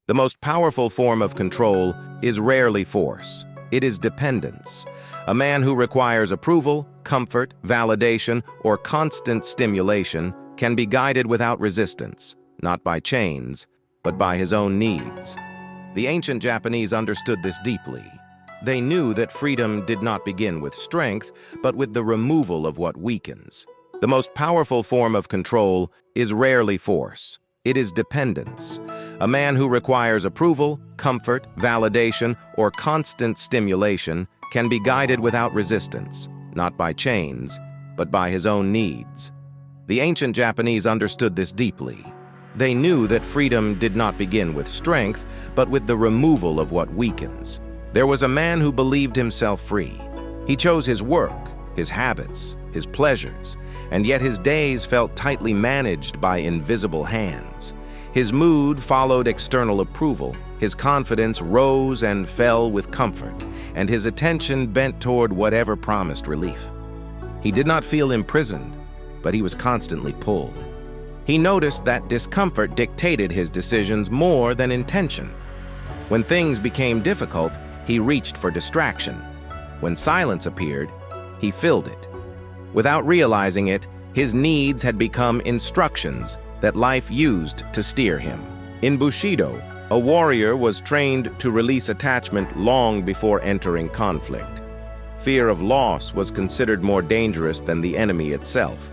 The most powerful form of control is rarely force. It is dependence. A man who requires approval, comfort, validation, or constant stimulation can be guided without resistance, not by chains, but by his own needs. The ancient Japanese understood this deeply. They knew that freedom did not begin with strength, but with the removal of what weakens. The most powerful form of control is rarely force. It is dependence. A man who requires approval, comfort, validation, or constant stimulation can be guided without resistance, not by chains, but by his own needs. The ancient Japanese understood this deeply. They knew that freedom did not begin with strength, but with the removal of what weakens. There was a man who believed himself free. He chose his work, his habits, his pleasures, and yet his days felt tightly managed by invisible hands. His mood followed external approval, his confidence rose and fell with comfort, and his attention bent toward whatever promised relief. He did not feel imprisoned, but he was constantly pulled. He noticed that discomfort dictated his decisions more than intention. When things became difficult, he reached for distraction. When silence appeared, he filled it. Without realizing it, his needs had become instructions that life used to steer him. In Bushido, a warrior was trained to release attachment long before entering conflict. Fear of loss was considered more dangerous than the enemy itself.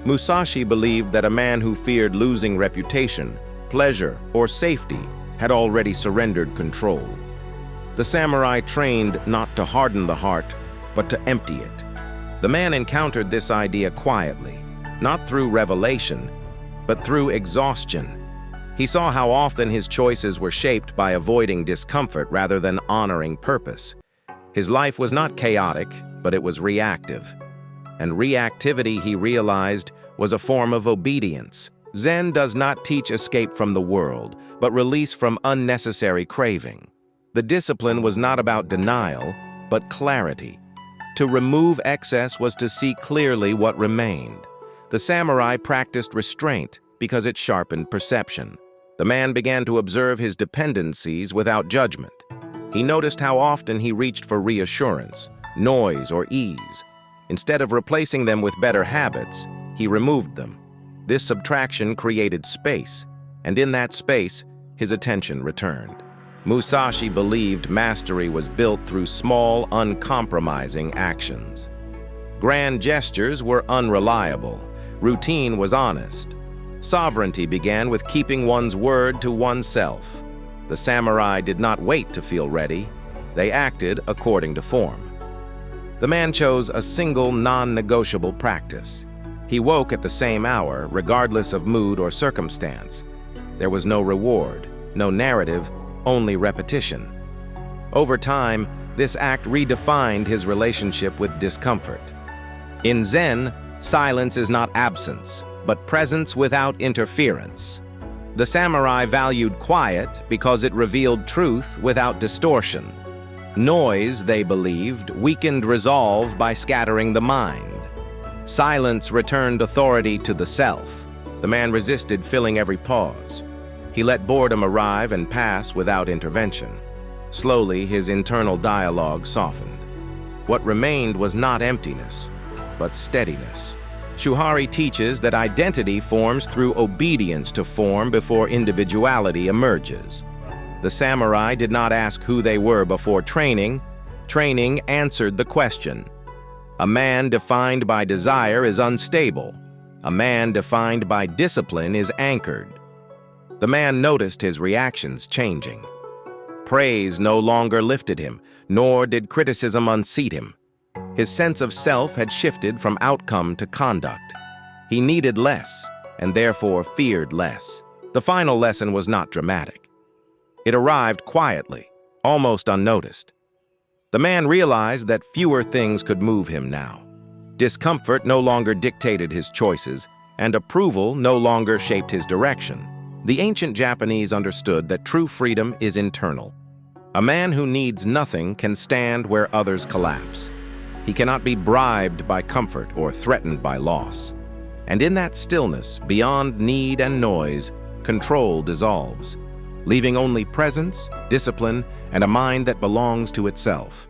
Musashi believed that a man who feared losing reputation, pleasure, or safety had already surrendered control. The samurai trained not to harden the heart, but to empty it. The man encountered this idea quietly, not through revelation, but through exhaustion. He saw how often his choices were shaped by avoiding discomfort rather than honoring purpose. His life was not chaotic, but it was reactive. And reactivity, he realized, was a form of obedience. Zen does not teach escape from the world, but release from unnecessary craving. The discipline was not about denial, but clarity. To remove excess was to see clearly what remained. The samurai practiced restraint because it sharpened perception. The man began to observe his dependencies without judgment. He noticed how often he reached for reassurance, noise, or ease. Instead of replacing them with better habits, he removed them. This subtraction created space, and in that space, his attention returned. Musashi believed mastery was built through small, uncompromising actions. Grand gestures were unreliable. Routine was honest. Sovereignty began with keeping one's word to oneself. The samurai did not wait to feel ready. They acted according to form. The man chose a single non-negotiable practice. He woke at the same hour, regardless of mood or circumstance. There was no reward, no narrative, only repetition. Over time, this act redefined his relationship with discomfort. In Zen, silence is not absence, but presence without interference. The samurai valued quiet because it revealed truth without distortion. Noise, they believed, weakened resolve by scattering the mind. Silence returned authority to the self. The man resisted filling every pause. He let boredom arrive and pass without intervention. Slowly, his internal dialogue softened. What remained was not emptiness, but steadiness. Shuhari teaches that identity forms through obedience to form before individuality emerges. The samurai did not ask who they were before training. Training answered the question. A man defined by desire is unstable. A man defined by discipline is anchored. The man noticed his reactions changing. Praise no longer lifted him, nor did criticism unseat him. His sense of self had shifted from outcome to conduct. He needed less, and therefore feared less. The final lesson was not dramatic. It arrived quietly, almost unnoticed. The man realized that fewer things could move him now. Discomfort no longer dictated his choices, and approval no longer shaped his direction. The ancient Japanese understood that true freedom is internal. A man who needs nothing can stand where others collapse. He cannot be bribed by comfort or threatened by loss. And in that stillness, beyond need and noise, control dissolves. leaving only presence, discipline, and a mind that belongs to itself.